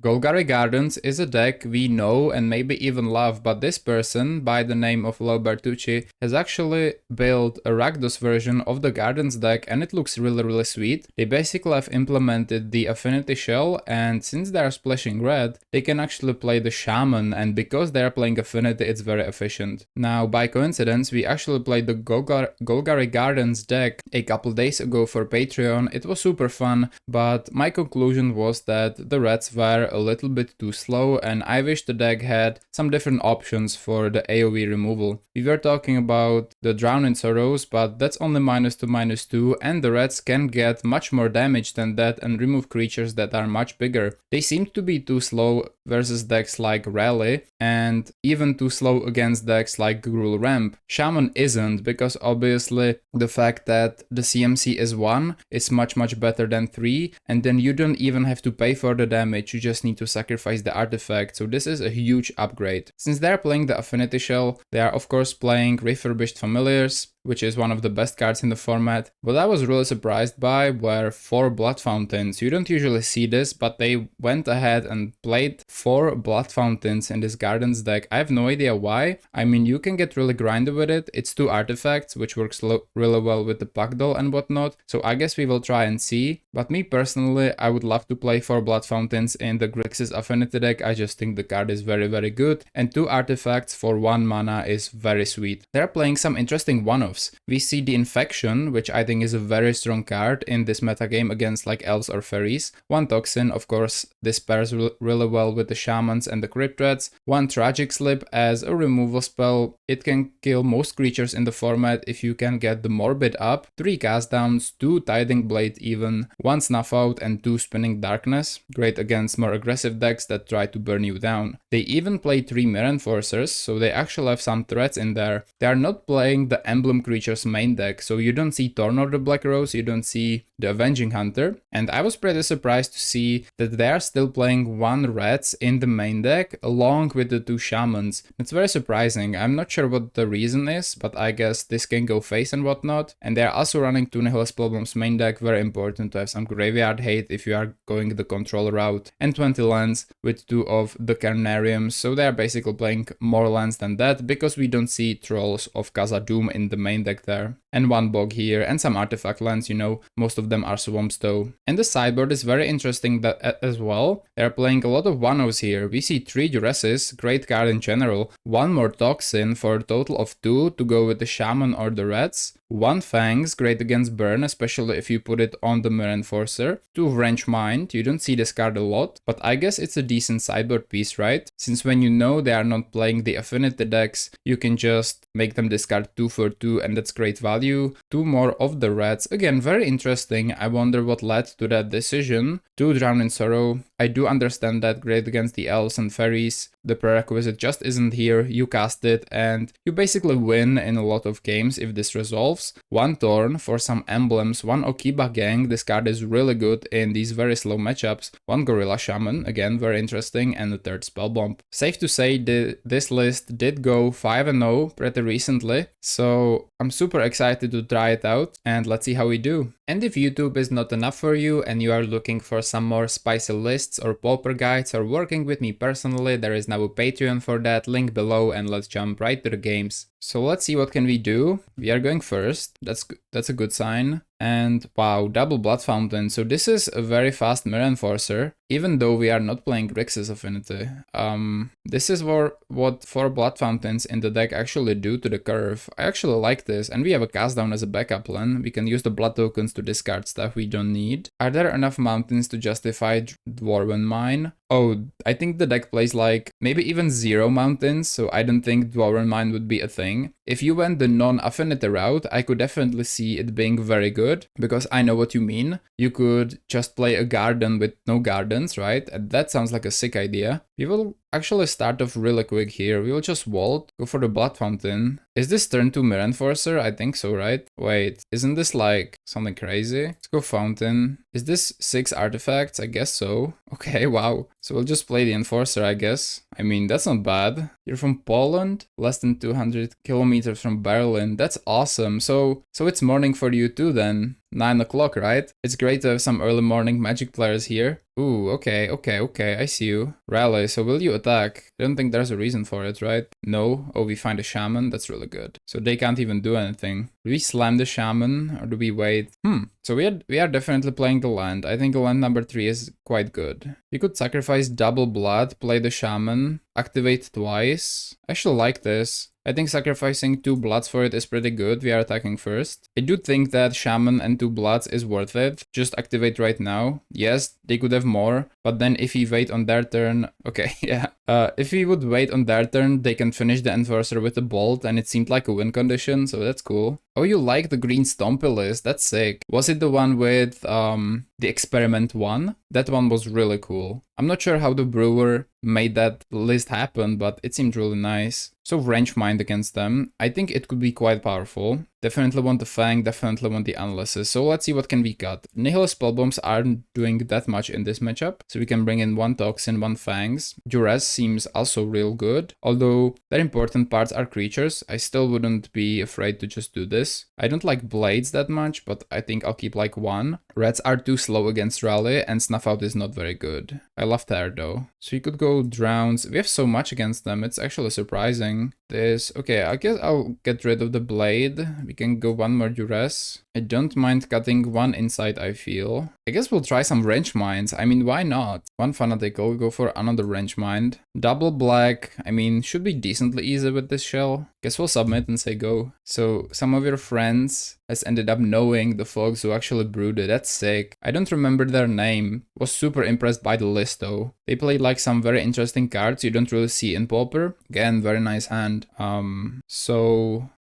Golgari Gardens is a deck we know and maybe even love, but this person, by the name of Leobertucci, has actually built a Rakdos version of the Gardens deck and it looks really sweet. They basically have implemented the Affinity shell, and since they are splashing red, they can actually play the Shaman, and because they are playing Affinity, it's very efficient. Now, by coincidence, we actually played the Golgari Gardens deck a couple days ago for Patreon. It was super fun, but my conclusion was that the reds were a little bit too slow, and I wish the deck had some different options for the AoE removal. We were talking about the Drown in Sorrows, but that's only -2/-2, and the reds can get much more damage than that and remove creatures that are much bigger. They seem to be too slow versus decks like Rally, and even too slow against decks like Gruul Ramp. Shaman isn't, because obviously the fact that the CMC is 1 is much better than 3, and then you don't even have to pay for the damage, you just need to sacrifice the artifact, so this is a huge upgrade. Since they're playing the Affinity shell, they are of course playing Refurbushed Familiars, which is one of the best cards in the format. What I was really surprised by were 4 Blood Fountains. You don't usually see this, but they went ahead and played 4 Blood Fountains in this Gardens deck. I have no idea why. I mean, you can get really grindy with it. It's 2 artifacts, which works really well with the Pugdoll and whatnot, so I guess we will try and see. But me personally, I would love to play 4 Blood Fountains in the Grixis Affinity deck. I just think the card is very good, and 2 artifacts for 1 mana is very sweet. They're playing some interesting one-offs. We see the Infection, which I think is a very strong card in this metagame against like elves or fairies. 1 Toxin, of course, this pairs really well with the Shamans and the Crypt Rats. 1 Tragic Slip as a removal spell. It can kill most creatures in the format if you can get the Morbid up. 3 Cast Downs, 2 Tiding Blade even, 1 Snuff Out and 2 Spinning Darkness. Great against more aggressive decks that try to burn you down. They even play 3 Myr Enforcers, so they actually have some threats in there. They are not playing the Emblem Creatures main deck, so you don't see Torn or the Black Rose, you don't see the Avenging Hunter, and I was pretty surprised to see that they are still playing 1 Rats in the main deck along with the 2 Shamans. It's very surprising. I'm not sure what the reason is, but I guess this can go face and whatnot. And they're also running 2 Nihilist Problems main deck, very important to have some graveyard hate if you are going the control route, and 20 lands with 2 of the Carnariums, so they're basically playing more lands than that because we don't see Trolls of Khazad-dûm in the main deck there. And 1 Bog here, and some artifact lands, you know, most of them are swamps though. And the sideboard is very interesting as well. They're playing a lot of 1-0s here. We see 3 Duresses, great card in general, 1 more Toxin for a total of 2 to go with the Shaman or the Reds, 1 Fangs, great against burn, especially if you put it on the Myr Enforcer, 2 Wrench Mind, you don't see this card a lot, but I guess it's a decent sideboard piece, right? Since when you know they are not playing the Affinity decks, you can just make them discard 2 for 2 and that's great value. 2 more of the Reds, again very interesting. I wonder what led to that decision. 2 Drown in Sorrow, I do understand that, great against the elves and fairies. The prerequisite just isn't here, you cast it and you basically win in a lot of games if this resolves. 1 Thorn for some emblems, 1 Okiba Gang, this card is really good in these very slow matchups. 1 Gorilla Shaman, again very interesting, and the 3rd Spellbomb. Safe to say this list did go 5-0 pretty recently, so I'm super excited to try it out and let's see how we do. And if YouTube is not enough for you and you are looking for some more spicy lists or Pauper guides or working with me personally, there is now a Patreon for that, link below, and let's jump right to the games. So let's see what can we do. We are going first, that's a good sign. And wow, double Blood Fountain, so this is a very fast Myr Enforcer, even though we are not playing Grixis Affinity. This is what 4 Blood Fountains in the deck actually do to the curve. I actually like this, and we have a cast down as a backup plan. We can use the blood tokens to discard stuff we don't need. Are there enough mountains to justify Dwarven Mine? Oh, I think the deck plays like maybe even 0 mountains, so I don't think Dwarven Mine would be a thing. If you went the non-Affinity route, I could definitely see it being very good, because I know what you mean. You could just play a garden with no gardens, right? And that sounds like a sick idea. We will actually start off really quick here. We will just vault, go for the Blood Fountain. Is this turn 2 Myr Enforcer? I think so, right? Wait, isn't this like something crazy? Let's go Fountain. Is this 6 artifacts? I guess so. Okay, wow. So we'll just play the Enforcer, I guess. I mean, that's not bad. You're from Poland? Less than 200 kilometers from Berlin. That's awesome. So it's morning for you too then. 9 o'clock, right? It's great to have some early morning Magic players here. Ooh, okay, I see you. Rally, so will you attack? I don't think there's a reason for it, right? No? Oh, we find a Shaman? That's really good. So they can't even do anything. Do we slam the Shaman, or do we wait? So we are definitely playing the land. I think the land number 3 is quite good. You could sacrifice double blood, play the Shaman, activate twice. I actually like this. I think sacrificing 2 bloods for it is pretty good. We are attacking first. I do think that Shaman and 2 bloods is worth it. Just activate right now. Yes, they could have more, but then if we wait on their turn... Okay, yeah. If we would wait on their turn, they can finish the Enforcer with a bolt, and it seemed like a win condition, so that's cool. Oh, you like the green Stompy list? That's sick. Was it the one with the Experiment 1? That one was really cool. I'm not sure how the brewer made that list happen, but it seemed really nice. So range mind against them. I think it could be quite powerful. Definitely want the Fang, definitely want the Analysis. So let's see what can we cut. Nihil Spellbombs aren't doing that much in this matchup. So we can bring in 1 Toxin, 1 Fangs. Duress seems also real good. Although their important parts are creatures, I still wouldn't be afraid to just do this. I don't like Blades that much, but I think I'll keep like 1. Rats are too slow against Rally, and Snuff Out is not very good. I love Tear though. So you could go Drowns. We have so much against them, it's actually surprising. Okay, I guess I'll get rid of the Blade. We can go 1 more Duress. I don't mind cutting 1 Insight, I feel. I guess we'll try some Range Minds. I mean, why not? 1 Fanatical, go for another Range Mind. Double Black, I mean, should be decently easy with this shell. Guess we'll submit and say go. So, some of your friends has ended up knowing the folks who actually brewed it. That's sick. I don't remember their name. Was super impressed by the list though. They played like some very interesting cards you don't really see in Pauper. Again, very nice hand.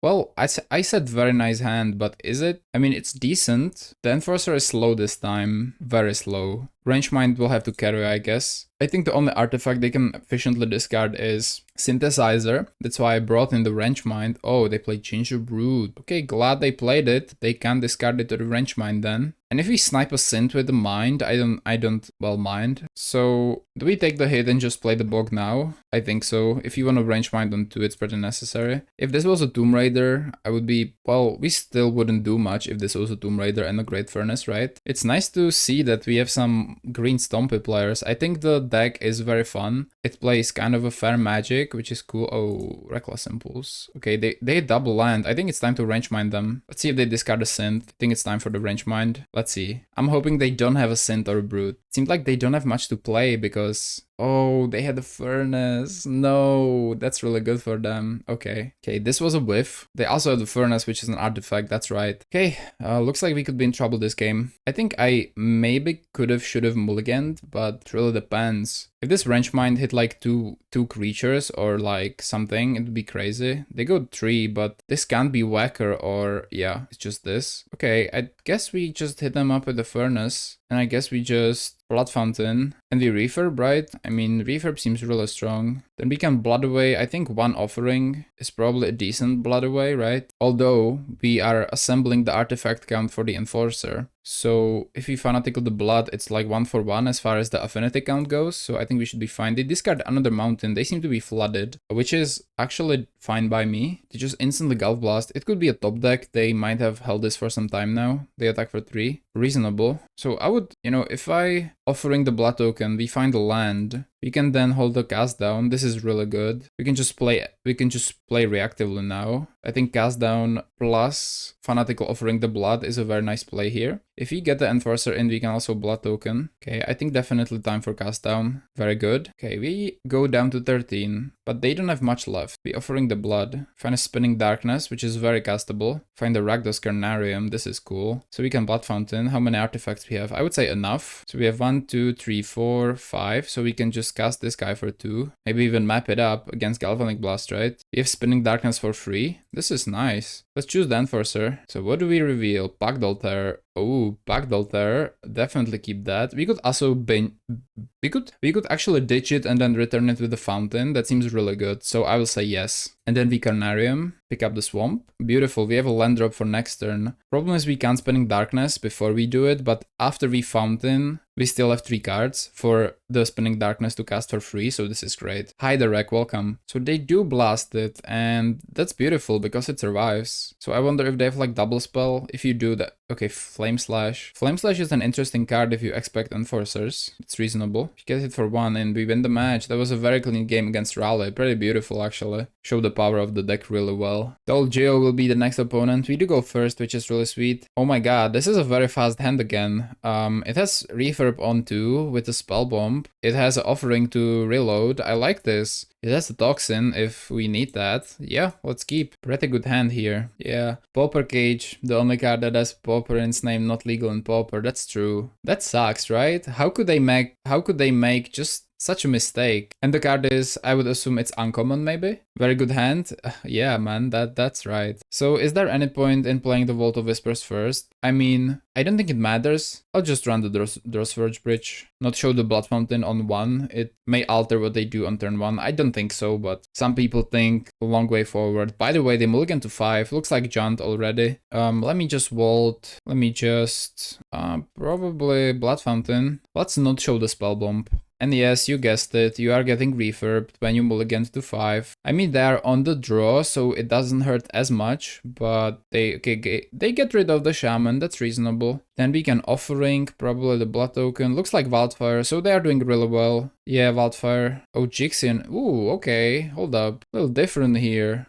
Well, I said very nice hand, but is it? I mean, it's decent. The Enforcer is slow this time. Very slow. Range Mind will have to carry, I guess. I think the only artifact they can efficiently discard is Synthesizer. That's why I brought in the Range Mind. Oh, they played Ginger Brood. Okay, glad they played it. They can discard it to the Range Mind then. And if we snipe a Synth with the Mind, I don't mind. So, do we take the hit and just play the Bog now? I think so. If you want to Range Mind on 2, it's pretty necessary. If this was a Tomb Raider, I would be... Well, we still wouldn't do much if this was a Tomb Raider and a Great Furnace, right? It's nice to see that we have some green Stompy players. I think the deck is very fun. It plays kind of a fair magic, which is cool. Oh, Reckless Impulse. Okay, they double land. I think it's time to Range Mind them. Let's see if they discard a Synth. I think it's time for the Range Mind. Let's see. I'm hoping they don't have a Synth or a Brood. It seems like they don't have much to play because... Oh, they had a Furnace. No, that's really good for them. Okay, this was a whiff. They also have the Furnace, which is an artifact. That's right. Okay, looks like we could be in trouble this game. I think I maybe should have mulliganed, but it really depends. If this Range Mind hit like two creatures or like something, it would be crazy. They go 3, but this can't be Whacker or yeah, it's just this. Okay, I guess we just hit them up with the Furnace. And I guess we just Blood Fountain and we Refurb, right? I mean, Refurb seems really strong. Then we can Blood Away. I think 1 Offering is probably a decent Blood Away, right? Although we are assembling the artifact count for the Enforcer. So if we Fanatical the Blood, it's like 1 for 1 as far as the Affinity count goes. So I think we should be fine. They discard another Mountain. They seem to be flooded, which is actually fine by me. They just instantly Gulf Blast. It could be a top deck. They might have held this for some time now. They attack for 3. Reasonable. So I would, if I Offering the Blood Token, we find a land. We can then hold the Cast Down. This is really good. We can just play reactively now. I think Cast Down plus Fanatical Offering the Blood is a very nice play here. If we get the Enforcer in, we can also Blood Token. Okay, I think definitely time for Cast Down. Very good. Okay, we go down to 13, but they don't have much left. We Offering the Blood. Find a Spinning Darkness, which is very castable. Find the Rakdos Carnarium. This is cool. So we can Blood Fountain. How many artifacts we have? I would say enough. So we have 1, 2, 3, 4, 5. So we can just cast this guy for 2. Maybe even map it up against Galvanic Blast, right? We have Spinning Darkness for free. This is nice. Let's choose the Enforcer. So what do we reveal? Packed Altar. Oh, Packed Altar. Definitely keep that. We could also we could actually ditch it and then return it with the Fountain. That seems really good. So I will say yes. And then we Carnarium. Pick up the swamp. Beautiful, we have a land drop for next turn. Problem is we can't Spinning Darkness before we do it, but after we Fountain, we still have 3 cards for the Spinning Darkness to cast for free, so this is great. Hi Derek, welcome. So they do blast it, and that's beautiful because it survives. So I wonder if they have like double spell. If you do that, okay, Flame Slash. Flame Slash is an interesting card if you expect Enforcers. It's reasonable. You get it for 1 and we win the match. That was a very clean game against Raleigh. Pretty beautiful actually. Show the power of the deck really well. The old Geo will be the next opponent. We do go first, which is really sweet. Oh my god, this is a very fast hand again. It has Refurb on 2 with the Spell Bomb. It has an offering to reload. I like this. It has a Toxin if we need that. Yeah, let's keep. Pretty good hand here. Yeah. Pauper Cage, the only card that has Pauper in its name, not legal in Pauper. That's true. That sucks, right? How could they make just such a mistake? And the card is, I would assume it's uncommon maybe? Very good hand. Yeah, man, that's right. So is there any point in playing the Vault of Whispers first? I mean, I don't think it matters. I'll just run the Drossforge Bridge. Not show the Blood Fountain on 1. It may alter what they do on turn 1. I don't think so, but some people think a long way forward. By the way, they mulligan to 5. Looks like Jaunt already. Let me just Vault. Let me just... probably Blood Fountain. Let's not show the Spell Bomb. And yes, you guessed it, you are getting refurbed when you mulligan to 5. I mean, they're on the draw, so it doesn't hurt as much, but they get rid of the Shaman, that's reasonable. Then we can Offering, probably the Blood Token. Looks like Wildfire, so they are doing really well. Yeah, Wildfire. Oh, Jixian. Ooh, okay, hold up. A little different here,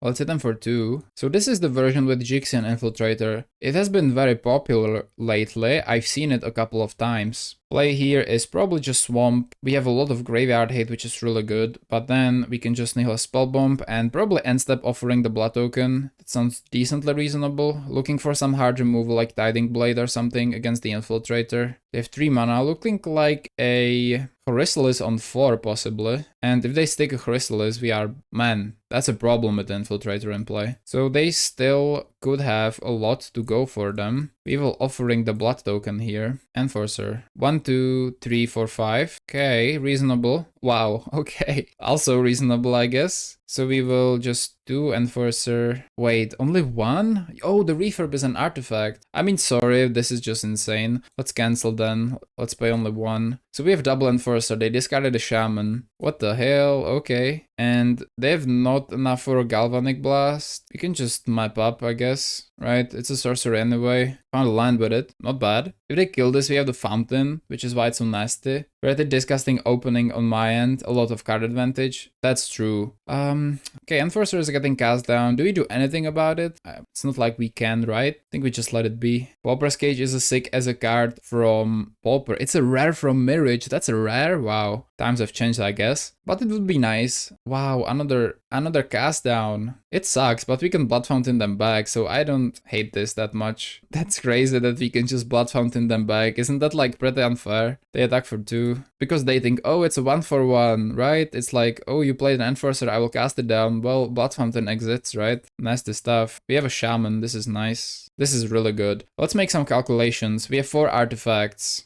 Let's hit them for 2. So this is the version with Jixian Infiltrator. It has been very popular lately, I've seen it a couple of times. Play here is probably just Swamp. We have a lot of Graveyard Hate, which is really good, but then we can just Nihil Spell Bomb and probably end step Offering the Blood Token. That sounds decently reasonable. Looking for some hard removal like Tiding Blade or something against the Infiltrator. They have 3 mana, looking like a Chrysalis on 4 possibly. And if they stick a Chrysalis, we are... man, that's a problem with the Infiltrator in play. So they still could have a lot to go for them. We will Offering the Blood Token here. Enforcer. 1, 2, 3, 4, 5. Okay, reasonable. Wow, okay. Also reasonable, I guess. So we will just do Enforcer. Wait, only 1? Oh, the Refurb is an artifact. I mean, sorry, this is just insane. Let's cancel then. Let's pay only 1. So we have double Enforcer. They discarded a Shaman. What the hell? Okay. And they have not enough for a Galvanic Blast. We can just map up, I guess. Right? It's a sorcerer anyway. Found a land with it. Not bad. If they kill this, we have the Fountain, which is why it's so nasty. Pretty disgusting opening on my end. A lot of card advantage. That's true. Okay, Enforcer is getting cast down. Do we do anything about it? It's not like we can, right? I think we just let it be. Pauper's Cage is a sick as a card from Pauper. It's a rare from Mirage. That's a rare? Wow. Times have changed, I guess. But it would be nice. Wow, another cast down. It sucks, but we can Blood Fountain them back, so I don't hate this that much. That's crazy that we can just Blood Fountain them back. Isn't that like pretty unfair? They attack for 2. Because they think, oh, it's a 1-for-1, right? It's like, oh, you played an Enforcer, I will cast it down. Well, Blood Fountain exits, right? Nasty stuff. We have a Shaman, this is nice. This is really good. Let's make some calculations. We have 4 artifacts.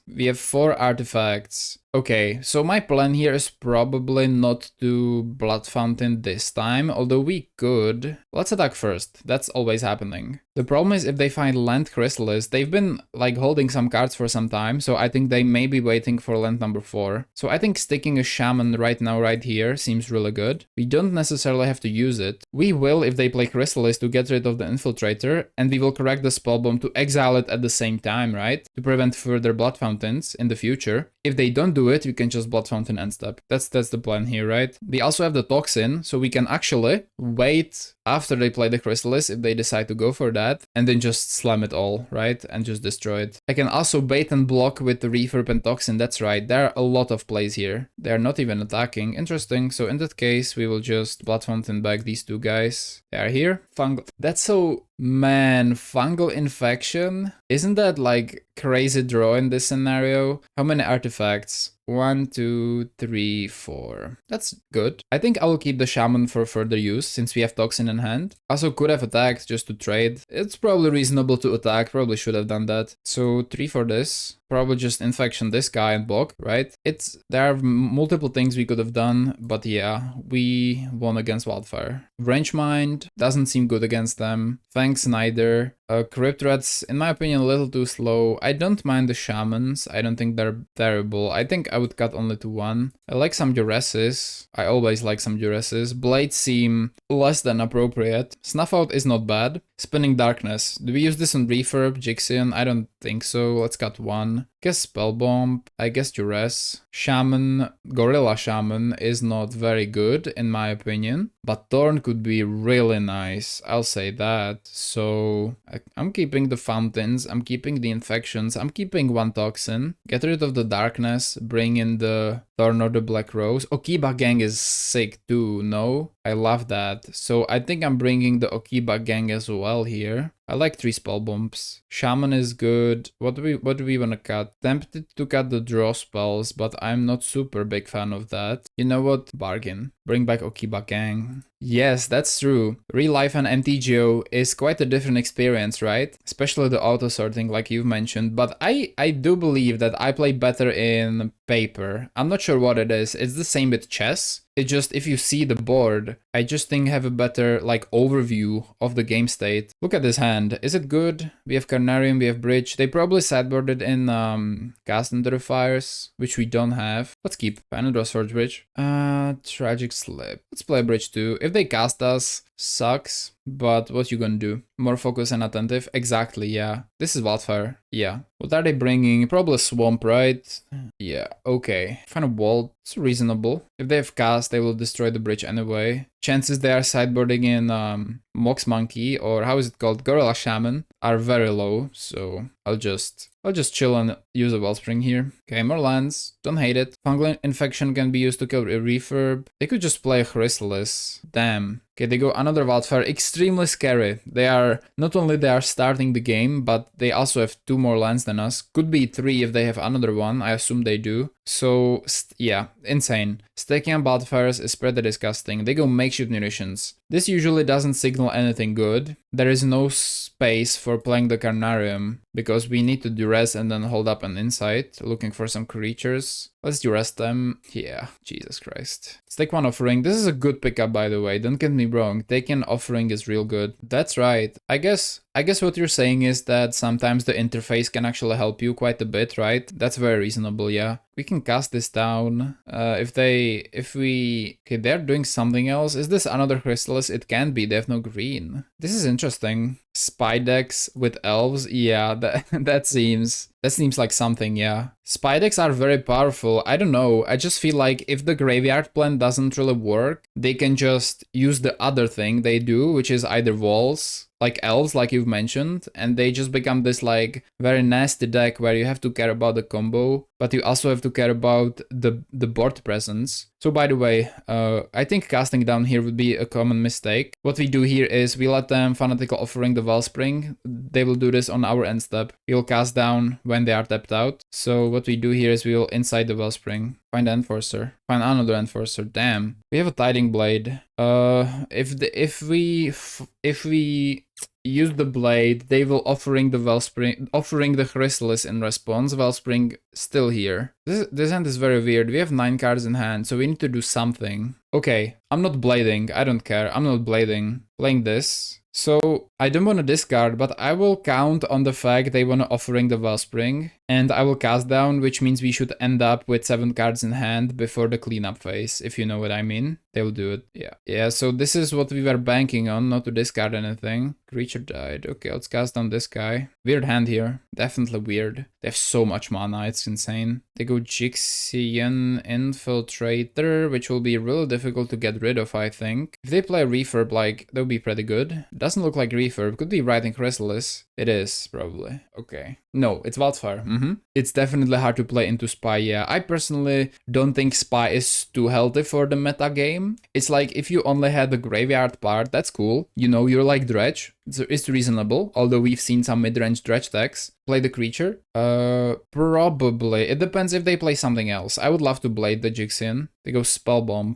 Okay, so my plan here is probably not to Blood Fountain this time, although we could. Let's attack first, that's always happening. The problem is if they find land Chrysalis, they've been like holding some cards for some time, so I think they may be waiting for land number 4. So I think sticking a Shaman right now, right here, seems really good. We don't necessarily have to use it. We will if they play Chrysalis to get rid of the Infiltrator, and we will correct the Spellbomb to exile it at the same time, right? To prevent further Blood Fountains in the future. If they don't do it, we can just Blood Fountain end step. That's the plan here, right? We also have the Toxin, so we can actually wait after they play the Chrysalis if they decide to go for that, and then just slam it all, right? And just destroy it. I can also bait and block with the Refurb and Toxin, that's right. There are a lot of plays here. They're not even attacking. Interesting. So in that case, we will just Blood Fountain back these 2 guys. They are here. Fungal. That's so... man, Fungal Infection? Isn't that like crazy draw in this scenario? How many artifacts? 1, 2, 3, 4. That's good. I think I will keep the Shaman for further use since we have Toxin in hand. Also could have attacked just to trade. It's probably reasonable to attack, probably should have done that. So 3 for this. probably just infection this guy and block, right? There are multiple things we could have done, but yeah, we won against Wildfire. Range Mind doesn't seem good against them. Thanks neither. Crypt Rats, in my opinion, a little too slow. I don't mind the Shamans. I don't think they're terrible. I think I would cut only to 1. I like some Duresses. I always like some Duresses. Blades seem less than appropriate. Snuff Out is not bad. Spinning Darkness. Do we use this on Refurb, Jixian? I don't think so. Let's cut 1. Guess Spell Bomb. I guess Duress. Shaman, Gorilla Shaman is not very good in my opinion. But Thorn could be really nice. I'll say that. So I'm keeping the Fountains. I'm keeping the Infections. I'm keeping 1 Toxin. Get rid of the Darkness. Bring in the Thorn or the Black Rose. Okiba Gang is sick too, no? I love that. So I think I'm bringing the Okiba Gang as well here. I like 3 spell bombs. Shaman is good. What do we want to cut? Tempted to cut the draw spells, but I'm not super big fan of that. You know what? Bargain. Bring back Okiba Gang. Yes, that's true. Real life and MTGO is quite a different experience, right? Especially the auto sorting like you've mentioned, but I do believe that I play better in paper. I'm not sure what it is. It's the same with chess. It just, if you see the board, I just think have a better like overview of the game state. Look at this hand. Is it good? We have Carnarium, we have Bridge. They probably sideboarded in Cast into the Fires, which we don't have. Let's keep Panadol Sword Bridge. Tragic Slip. Let's play Bridge too. If they cast us, sucks. But what you gonna do? More focus and attentive? Exactly, yeah. This is Wildfire. Yeah. What are they bringing? Probably Swamp, right? Yeah, okay. Final Wall. It's reasonable. If they have cast, they will destroy the bridge anyway. Chances they are sideboarding in Mox Monkey, or how is it called? Gorilla Shaman, are very low. So I'll just chill and use a Wellspring here. Okay, more lands. Don't hate it. Fungal Infection can be used to kill a Refurb. They could just play a Chrysalis. Damn. Okay, they go another Wildfire. Extremely scary. They are, not only they are starting the game, but they also have 2 more lands than us. Could be 3 if they have another one. I assume they do. So, yeah, insane. Stacking on Wildfires is pretty disgusting. They go makeshift munitions. This usually doesn't signal anything good. There is no space for playing the Carnarium, because we need to duress and then hold up an insight, looking for some creatures. Let's duress them. Yeah, Jesus Christ. Let's take 1 Offering. This is a good pickup, by the way. Don't get me wrong. Taking Offering is real good. That's right. I guess what you're saying is that sometimes the interface can actually help you quite a bit, right? That's very reasonable, yeah. We can cast this down. Okay, they're doing something else. Is this another Chrysalis? It can be. They have no green. This is interesting. Spy decks with elves. Yeah, that seems like something, yeah. Spy decks are very powerful. I don't know. I just feel like if the graveyard plan doesn't really work, they can just use the other thing they do, which is either walls, like elves, like you've mentioned, and they just become this like very nasty deck where you have to care about the combo, but you also have to care about the board presence. So by the way, I think casting down here would be a common mistake. What we do here is we let them Fanatical Offering the Wellspring. They will do this on our end step. We'll cast down when they are tapped out. So what we do here is we will inside the Wellspring. Find Enforcer. Find another Enforcer. Damn. We have a Tiding Blade. If we use the blade, they will offering the Wellspring, offering the Chrysalis in response. Wellspring still here. This hand is very weird. We have 9 cards in hand, so we need to do something. Okay, I'm not blading. I don't care. I'm not blading. Playing this. So I don't want to discard, but I will count on the fact they want to offering the Wellspring, and I will cast down, which means we should end up with 7 cards in hand before the cleanup phase, if you know what I mean. They will do it. Yeah, so this is what we were banking on, not to discard anything. Creature died. Okay, let's cast down this guy. Weird hand here. Definitely weird. They have so much mana, it's insane. They go Jixian Infiltrator, which will be really difficult to get rid of, I think. If they play Refurb, like, that would be pretty good. Doesn't look like Refurb. Could be Writing Chrysalis. It is, probably. Okay. No, it's Wildfire. It's definitely hard to play into Spy, yeah. I personally don't think Spy is too healthy for the meta game. It's like, if you only had the graveyard part, that's cool. You know, you're like Dredge. It's reasonable, although we've seen some mid-range Dredge decks. Play the creature? Probably. It depends if they play something else. I would love to blade the Jixian. They go Spell Bomb.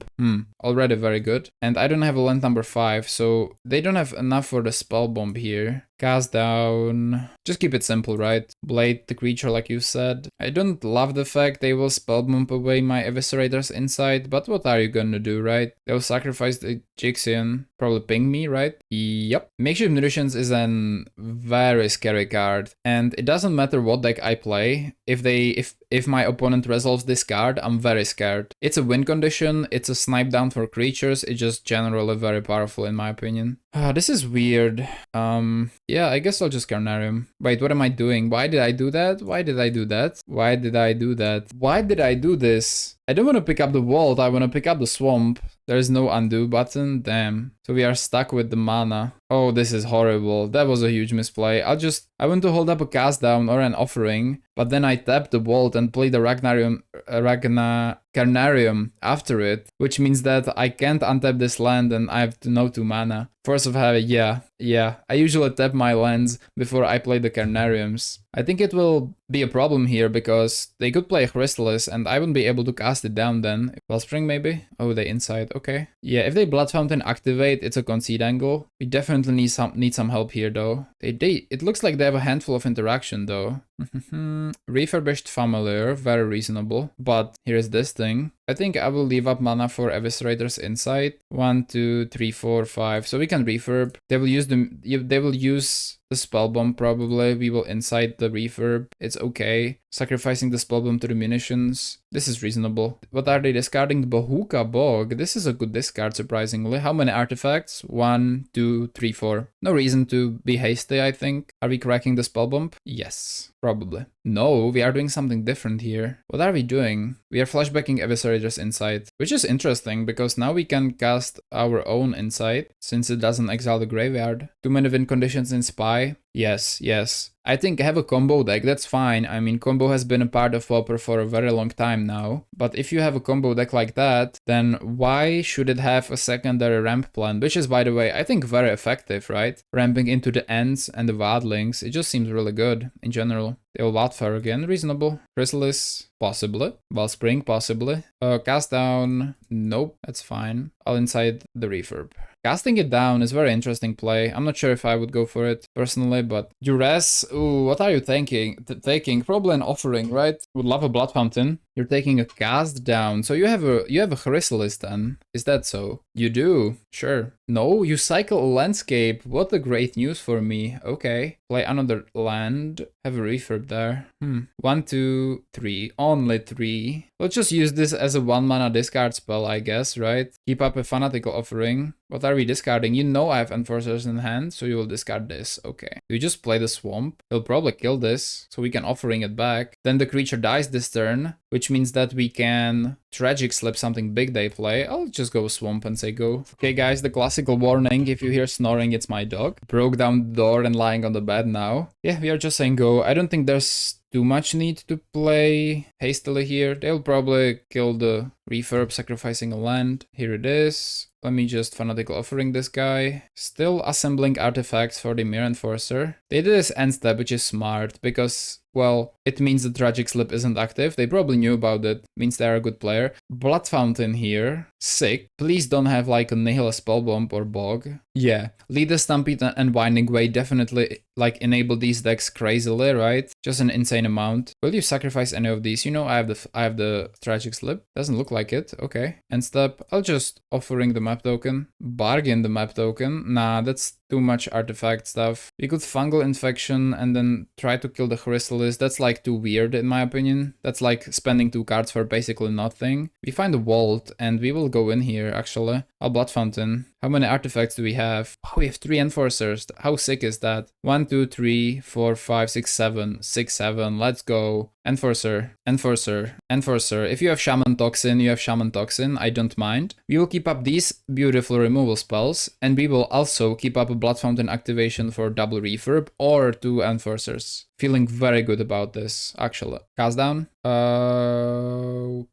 Already very good. And I don't have a land number 5, so they don't have enough for the Spell Bomb here. Cast down. Just keep it simple, right? Blade the creature like you said. I don't love the fact they will spell bump away my Eviscerator's Insight, but what are you gonna do, right? They'll sacrifice the Jixian, probably ping me, right? Yep. Makeshift Munitions is an very scary card, and it doesn't matter what deck I play. If my opponent resolves this card, I'm very scared. It's a win condition, it's a snipe down for creatures, it's just generally very powerful in my opinion. This is weird. Yeah, I guess I'll just Carnarium. Wait, what am I doing? Why did I do that? Why did I do that? Why did I do that? Why did I do this? I don't want to pick up the vault, I want to pick up the swamp. There's no undo button, damn. So we are stuck with the mana. Oh, this is horrible. That was a huge misplay. I want to hold up a cast down or an offering, but then I tap the vault and play the Carnarium after it, which means that I can't untap this land and I have no 2 mana. Force of Habit, yeah. I usually tap my lands before I play the Carnariums. I think it will be a problem here because they could play Chrysalis and I wouldn't be able to cast it down then. Wellspring maybe? Oh, they inside, okay. Yeah, if they Blood Fountain activate, it's a concede angle. We definitely need some help here though. It looks like they have a handful of interaction though. Refurbushed Familiar, very reasonable. But here's this thing. I think I will leave up mana for Eviscerator's Insight. 1, 2, 3, 4, 5. So we can refurb. They will use the spell bomb probably. We will incite the refurb. It's okay. Sacrificing the spell bomb to the munitions. This is reasonable. What are they discarding? The Bahuka Bog. This is a good discard surprisingly. How many artifacts? 1, 2, 3, 4. No reason to be hasty, I think. Are we cracking the spell bomb? Yes. Probably. No, we are doing something different here. What are we doing? We are flashbacking Eviscerator's Insight, which is interesting because now we can cast our own Insight since it doesn't exile the graveyard. Too many win conditions in Spy. Yes. I think have a combo deck, that's fine. I mean, combo has been a part of Pauper for a very long time now. But if you have a combo deck like that, then why should it have a secondary ramp plan? Which is, by the way, I think very effective, right? Ramping into the Ents and the Wildlings, it just seems really good in general. They will Wildfire again, reasonable. Chrysalis, possibly. Wellspring, possibly. Cast down, nope, that's fine. I'll incite the refurb. Casting it down is very interesting play. I'm not sure if I would go for it personally, but Duress, ooh, what are you taking? Probably an offering, right? Would love a Blood Fountain. You're taking a cast down, so you have a Chrysalis then. Is that so? You do, sure. No, you cycle a landscape. What a great news for me. Okay. Play another land. Have a refurb there. 1, 2, 3. Only 3. Let's just use this as a 1 mana discard spell, I guess, right? Keep up a Fanatical Offering. What are we discarding? You know I have Enforcers in hand, so you will discard this. Okay. You just play the Swamp. He'll probably kill this, so we can Offering it back. Then the creature dies this turn, which means that we can Tragic Slip something big they play. I'll just go Swamp and say go. Okay guys, the classical warning, if you hear snoring, it's my dog. Broke down the door and lying on the bed now. Yeah, we are just saying go. I don't think there's too much need to play hastily here. They'll probably kill the refurb, sacrificing a land. Here it is. Let me just Fanatical Offering this guy. Still assembling artifacts for the Myr Enforcer. They did this end step, which is smart because, well, it means the Tragic Slip isn't active. They probably knew about it. Means they're a good player. Blood Fountain here. Sick. Please don't have like a Nihilist Spellbomb or Bog. Yeah. Leader, Stampede and Winding Way definitely like enable these decks crazily, right? Just an insane amount. Will you sacrifice any of these? You know I have the Tragic Slip. Doesn't look like it. Okay. End step. I'll just Offering the map token. Bargain the map token. Nah, that's too much artifact stuff. We could Fungal Infection and then try to kill the Chrysalis. That's like too weird in my opinion. That's like spending 2 cards for basically nothing. We find a vault and we will go in here actually. I'll Blood Fountain. How many artifacts do we have? Oh, we have 3 Enforcers. How sick is that? 1, 2, 3, 4, 5, 6, 7. 6, 7. Let's go. Enforcer. If you have Shaman Toxin, you have Shaman Toxin. I don't mind. We will keep up these beautiful removal spells. And we will also keep up a Blood Fountain activation for double refurb or 2 Enforcers. Feeling very good about this, actually. Cast down?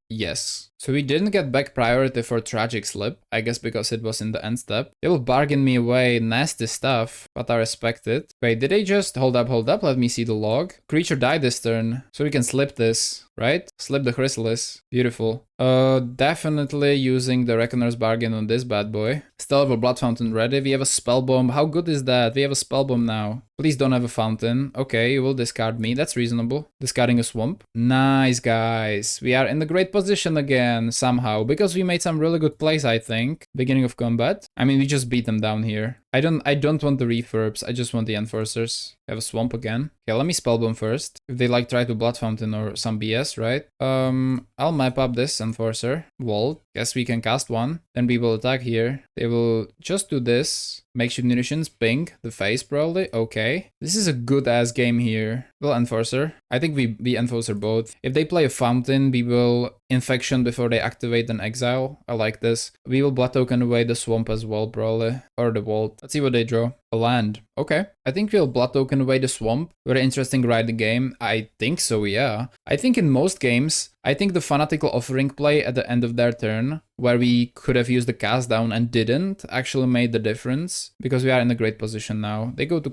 Yes. So we didn't get back priority for Tragic Slip, I guess because it was in the end step. They will bargain me away nasty stuff, but I respect it. Wait, did they just hold up, let me see the log. Creature died this turn, so we can slip this, right? Slip the Chrysalis, beautiful. Definitely using the Reckoner's Bargain on this bad boy. Still have a Blood Fountain ready, we have a Spell Bomb, how good is that? We have a Spell Bomb now. Please don't have a fountain. Okay, you will discard me, that's reasonable. Discarding a swamp. Nice, guys. We are in a great position again, somehow, because we made some really good plays, I think. Beginning of combat. I mean, we just beat them down here. I don't want the refurbs, I just want the enforcers. We have a swamp again. Okay, let me spellbomb first. If they like try to Blood Fountain or some BS, right? I'll map up this enforcer. Vault. Guess we can cast one. Then we will attack here. They will just do this. Makeshift munitions, ping, the face probably. Okay. This is a good ass game here. Well, enforcer. I think we enforcer both. If they play a fountain, we will infection before they activate an exile. I like this. We will blood token away the swamp as well, probably. Or the vault. Let's see what they draw. A land. Okay. I think we'll blood token away the swamp. Very interesting ride the game. I think so, yeah. I think in most games, I think the Fanatical Offering play at the end of their turn, where we could have used the cast down and didn't, actually made the difference, because we are in a great position now. They go to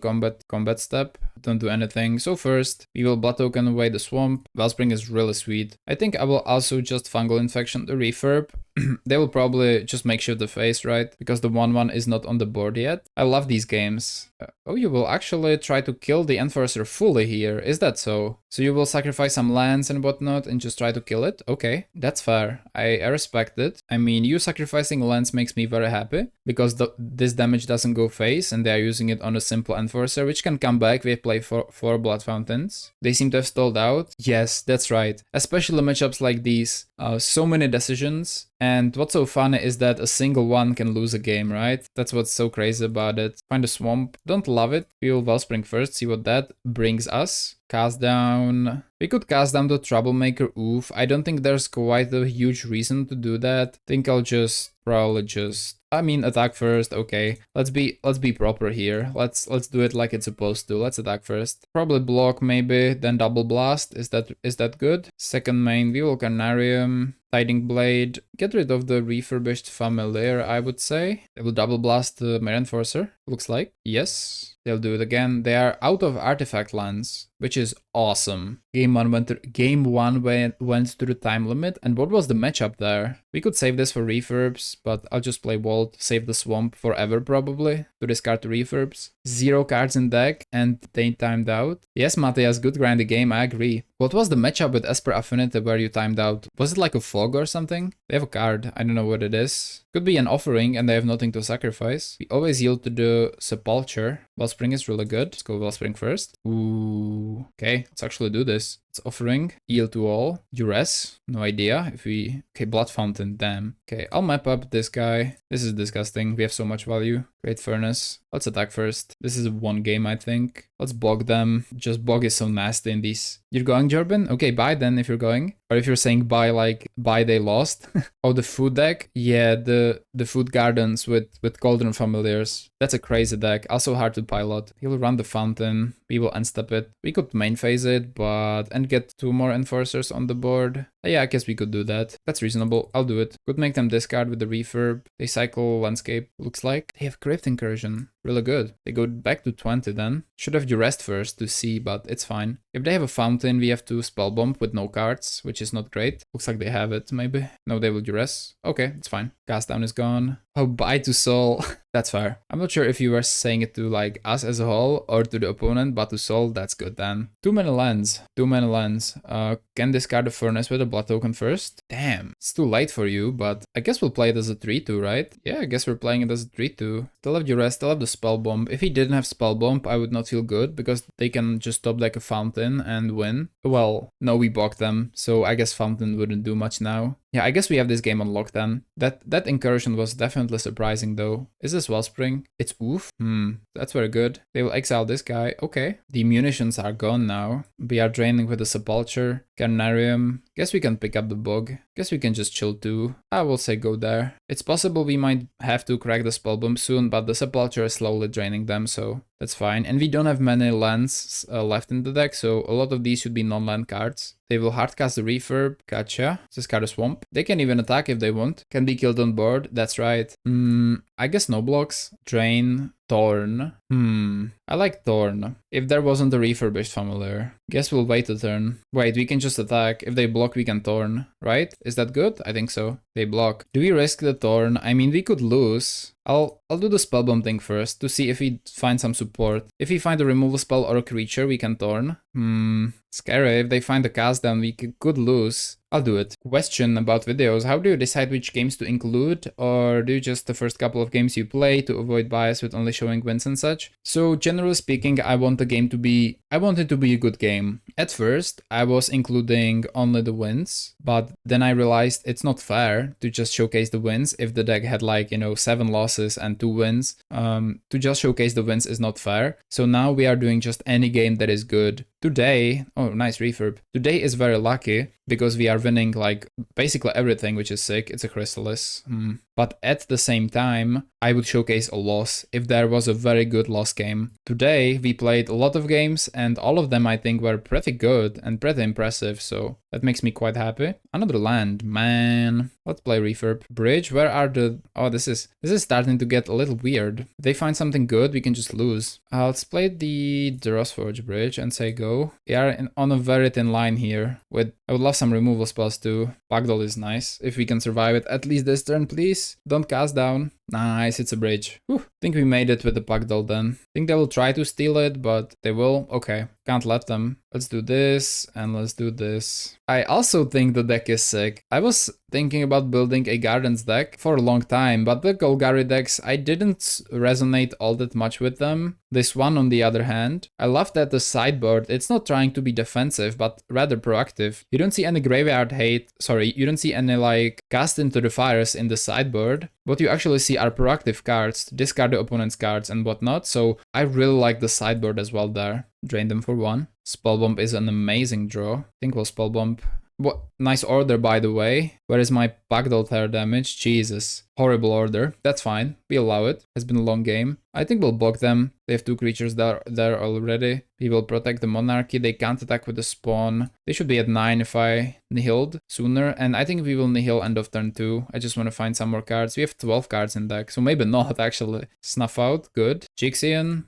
combat step, don't do anything. So first, we will blood token away the swamp. Wellspring is really sweet. I think I will also just Fungal Infection the refurb. They will probably just make sure the face, right? Because the 1/1 is not on the board yet. I love these games. Oh, you will actually try to kill the Enforcer fully here. Is that so? So you will sacrifice some lands and whatnot and just try to kill it? Okay, that's fair. I respect it. I mean, you sacrificing lands makes me very happy because this damage doesn't go face and they are using it on a simple Enforcer, which can come back. We play four Blood Fountains. They seem to have stalled out. Yes, that's right. Especially matchups like these. So many decisions. And what's so funny is that a single one can lose a game, right? That's what's so crazy about it. Find a swamp. Don't love it. We will Wellspring first, see what that brings us. Cast down. We could cast down the Troublemaker. Oof. I don't think there's quite a huge reason to do that. I think I'll probably just attack first. Okay. Let's be proper here. Let's do it like it's supposed to. Let's attack first. Probably block maybe, then double blast. Is that good? Second main, we will Carnarium. Tiding Blade. Get rid of the Refurbushed Familiar, I would say. They will double blast the Myr Enforcer, looks like. Yes. They'll do it again. They are out of artifact lands, which is awesome. Game one went to the time limit. And what was the matchup there? We could save this for refurbs, but I'll just play Vault, save the swamp forever probably, to discard the refurbs. 0 cards in deck, and they timed out. Yes, Matthias, good grindy game, I agree. What was the matchup with Esper Affinity where you timed out? Was it like a fog or something? They have a card, I don't know what it is. Could be an offering and they have nothing to sacrifice. We always yield to the Sepulture. Wellspring is really good. Let's go Wellspring first. Ooh, okay, let's actually do this. It's offering, yield to all, duress, no idea if we... Okay, Blood Fountain, damn. Okay, I'll map up this guy. This is disgusting, we have so much value. Great Furnace. Let's attack first. This is one game, I think. Let's bog them. Just bog is so nasty in these. You're going, Jorben? Okay, bye then if you're going. Or if you're saying bye like bye they lost. Oh, the food deck? Yeah, the food gardens with Cauldron Familiars. That's a crazy deck. Also hard to pilot. He'll run the fountain. We will unstep it. We could main phase it, and get 2 more enforcers on the board. Yeah, I guess we could do that. That's reasonable. I'll do it. Could make them discard with the refurb. They cycle landscape, looks like. They have Crypt Incursion. Really good. They go back to 20 then. Should have duressed first to see, but it's fine. If they have a fountain, we have to spellbomb with no cards, which is not great. Looks like they have it, maybe. No, they will duress. Okay, it's fine. Cast down is gone. Oh, bye to Sol. That's fair. I'm not sure if you were saying it to like us as a whole or to the opponent, but to Sol, that's good then. Too many lands. Can discard the Furnace with a blood token first. Damn, it's too late for you, but I guess we'll play it as a 3-2, right? Yeah, I guess we're playing it as a 3-2. Still have duress, still have the spell bomb. If he didn't have spell bomb, I would not feel good because they can just top deck a fountain and win. Well, no, we blocked them, so I guess fountain wouldn't do much now. Yeah, I guess we have this game on lock then. That incursion was definitely surprising though. Is this Wellspring? It's oof. That's very good. They will exile this guy. Okay. The munitions are gone now. We are draining with the Sepulture. Carnarium. Guess we can pick up the bug. Guess we can just chill too. I will say go there. It's possible we might have to crack the spellbomb soon, but the Sepulture is slowly draining them, so That's fine. And we don't have many lands left in the deck, so a lot of these should be non-land cards. They will hardcast the refurb. Gotcha. Discard a swamp. They can even attack if they want. Can be killed on board. That's right. I guess no blocks. Drain. Thorn. I like Thorn. If there wasn't a Refurbushed Familiar. Guess we'll wait a turn. Wait, we can just attack. If they block, we can Thorn. Right? Is that good? I think so. They block. Do we risk the Thorn? I mean, we could lose. I'll do the Spellbomb thing first to see if we find some support. If we find a removal spell or a creature, we can Thorn. Scary. If they find a cast, then we could lose. I'll do it. Question about videos. How do you decide which games to include? Or do you just the first couple of games you play to avoid bias with only showing wins and such? So generally speaking, I want it to be a good game. At first, I was including only the wins, but then I realized it's not fair to just showcase the wins if the deck had 7 losses and 2 wins. To just showcase the wins is not fair. So now we are doing just any game that is good. Today, oh nice refurb. Today is very lucky because we are winning basically everything, which is sick. It's a Chrysalis. But at the same time, I would showcase a loss if there was a very good loss game. Today, we played a lot of games and all of them I think were pretty good and pretty impressive, so that makes me quite happy. Another land, man. Let's play refurb. Bridge, where are the... Oh, this is starting to get a little weird. If they find something good, we can just lose. Let's play the Drossforge bridge and say go. We are on a very thin line here. I would love some removal spells too. Backdoll is nice. If we can survive it at least this turn, please. Don't cast down. Nice, it's a bridge. Whew. Think we made it with the Backdoll then. Think they will try to steal it, but they will. Okay, can't let them. Let's do this and let's do this. I also think the deck is sick. I was thinking about building a Gardens deck for a long time, but the Golgari decks, I didn't resonate all that much with them. This one, on the other hand, I love that the sideboard, it's not trying to be defensive, but rather proactive. You don't see any graveyard hate, you don't see any cast into the fires in the sideboard. What you actually see are proactive cards, discard the opponent's cards and whatnot, so I really like the sideboard as well there. Drain them for 1. Spellbomb is an amazing draw. I think we'll Spellbomb. What nice order, by the way. Where is my Backdoll tear damage? Jesus. Horrible order. That's fine. We allow it. It's been a long game. I think we'll block them. They have 2 creatures there already. We will protect the Monarchy. They can't attack with the Spawn. They should be at 9 if I nihiled sooner. And I think we will nihil end of turn 2. I just want to find some more cards. We have 12 cards in deck, so maybe not actually. Snuff out. Good. Jixian.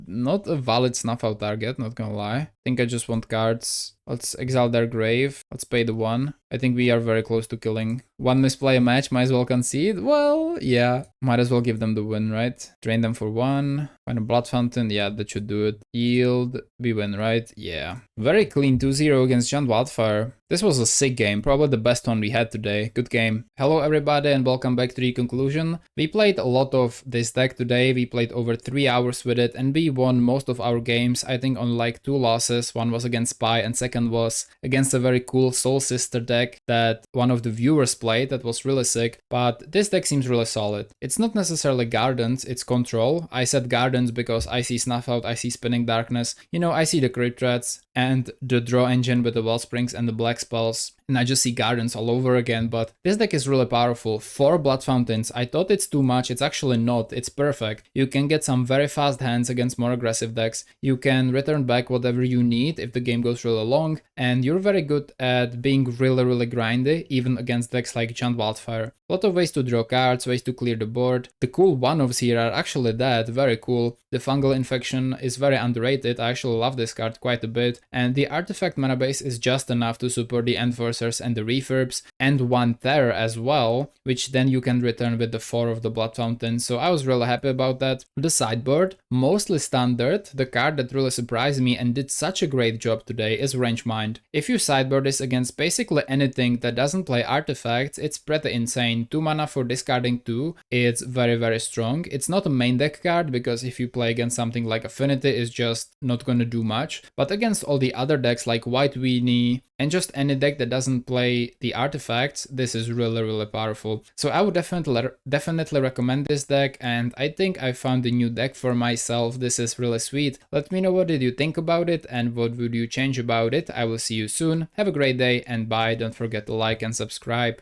Not a valid snuff out target, not gonna lie. I think I just want cards. Let's exile their grave. Let's pay the 1. I think we are very close to killing. 1 misplay a match, might as well concede. Well, yeah. Might as well give them the win, right? Drain them for 1. Find a Blood Fountain. Yeah, that should do it. Yield. We win, right? Yeah. Very clean 2-0 against Giant Wildfire. This was a sick game, probably the best one we had today. Good game. Hello everybody and welcome back to the conclusion. We played a lot of this deck today. We played over 3 hours with it and we won most of our games. I think on 2 losses. One was against Spy and second was against a very cool Soul Sister deck that one of the viewers played. That was really sick. But this deck seems really solid. It's not necessarily Gardens, it's Control. I said Gardens because I see Snuff Out, I see Spinning Darkness. You know, I see the Crypt Rats and the draw engine with the Wellsprings and the black spells. And I just see Gardens all over again, but this deck is really powerful. 4 Blood Fountains, I thought it's too much, it's actually not, it's perfect. You can get some very fast hands against more aggressive decks, you can return back whatever you need if the game goes really long, and you're very good at being really grindy, even against decks like Giant Wildfire. A lot of ways to draw cards, ways to clear the board. The cool one-offs here are actually that, very cool. The Fungal Infection is very underrated, I actually love this card quite a bit, and the Artifact mana base is just enough to support the Enforcers and the Refurbs, and 1 Terror as well, which then you can return with the 4 of the Blood Fountain, so I was really happy about that. The sideboard, mostly standard. The card that really surprised me and did such a great job today is Range Mind. If you sideboard this against basically anything that doesn't play artifacts, it's pretty insane. 2 mana for discarding 2, it's very strong. It's not a main deck card, because if you play against something like Affinity, it's just not gonna do much, but against all the other decks like White Weenie, and just any deck that doesn't play the artifacts, this is really powerful. So I would definitely recommend this deck, and I think I found a new deck for myself. This is really sweet. Let me know what did you think about it and what would you change about it. I will see you soon. Have a great day and bye. Don't forget to like and subscribe.